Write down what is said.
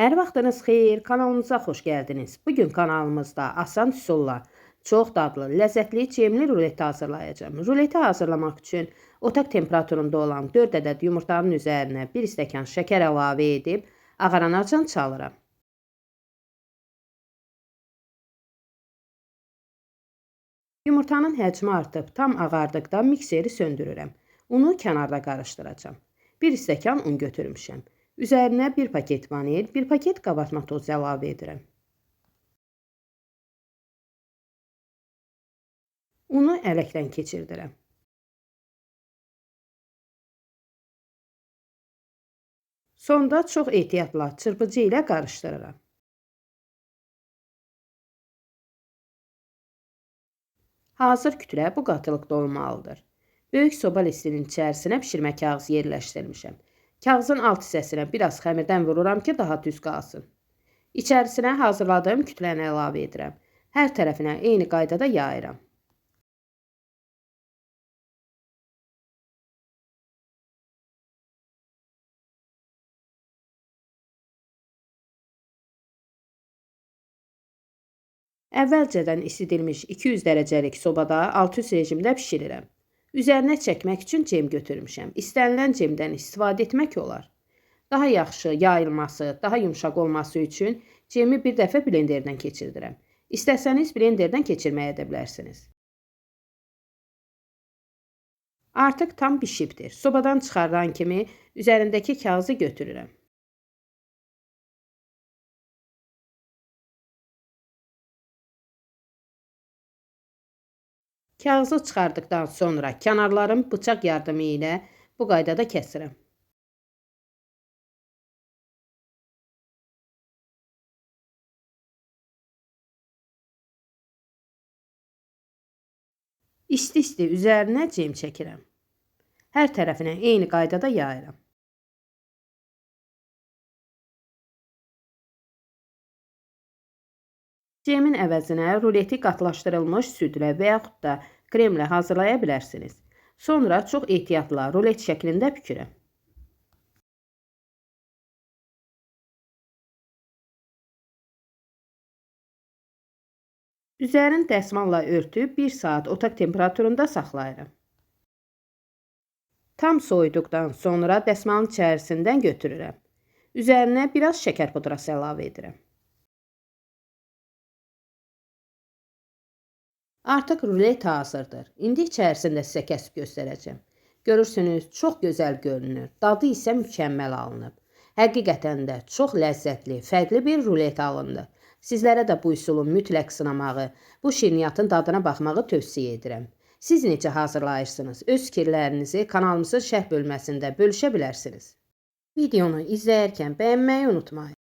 Hər vaxtınız xeyir, kanalımıza xoş gəldiniz. Bugün kanalımızda asan üsulla çox dadlı, ləzzətli cemli ruleti hazırlayacağım. Ruleti hazırlamaq üçün otaq temperaturunda olan 4 ədəd yumurtanın üzərinə 1 stəkan şəkər əlavə edib ağaranacan çalıram. Yumurtanın həcmi artıb tam ağardıqda mikseri söndürürəm. Unu kənarda qarışdıracağım. 1 stəkan un götürmüşəm. Üzərinə 1 paket vanil, 1 paket qabartma tozu əlavə edirəm. Unu ələkdən keçirdirəm. Sonra çox ehtiyatla çırpıcı ilə qarışdırıram. Hazır kütlə bu qatılıqda olmalıdır. Böyük soba listinin içərisinə bişirmə kağızı yerləşdirmişəm. Kağızın alt hissəsinə biraz xəmirdən vururam ki, daha düz qalsın. İçərisinə hazırladığım kütləni əlavə edirəm. Hər tərəfinə eyni qaydada yayıram. Əvvəlcədən isidilmiş 200 dərəcəlik sobada alt-üst rejimdə bişirirəm. Üzərinə çəkmək üçün cem götürmüşəm. İstənilən cemdən istifadə etmək olar. Daha yaxşı yayılması, daha yumşaq olması üçün cemi bir dəfə blenderdən keçirdirəm. İstəsəniz blenderdən keçirməyə də bilərsiniz. Artıq tam bişibdir. Sobadan çıxardan kimi üzərindəki kağızı götürürəm. Kağızı çıxardıqdan sonra kənarlarını bıçaq yardımı ilə bu qaydada kəsirəm. İsti-isti üzərinə cem çəkirəm. Hər tərəfinə eyni qaydada yayıram. Cemin əvəzinə ruleti qatlaşdırılmış südlə və yaxud da kremlə hazırlaya bilərsiniz. Sonra çox ehtiyatla rulet şəklində bükürəm. Üzerini dəsmalla örtüb 1 saat otaq temperaturunda saxlayıram. Tam soyuduqdan sonra dəsmalın içərisindən götürürəm. Üzərinə biraz şəkər pudrası əlavə edirəm. Artıq rulet hazırdır. İndi içərisində sizə kəsib göstərəcəm. Görürsünüz, çox gözəl görünür. Dadı isə mükəmməl alınıb. Həqiqətən də çox ləzzətli, fərqli bir rulet alındı. Sizlərə də bu üsulun mütləq sınamağı, bu şirniyyatın dadına baxmağı tövsiyə edirəm. Siz necə hazırlayırsınız? Öz fikirlərinizi kanalımızın şərh bölməsində bölüşə bilərsiniz. Videonu izləyərkən bəyənməyi unutmayın.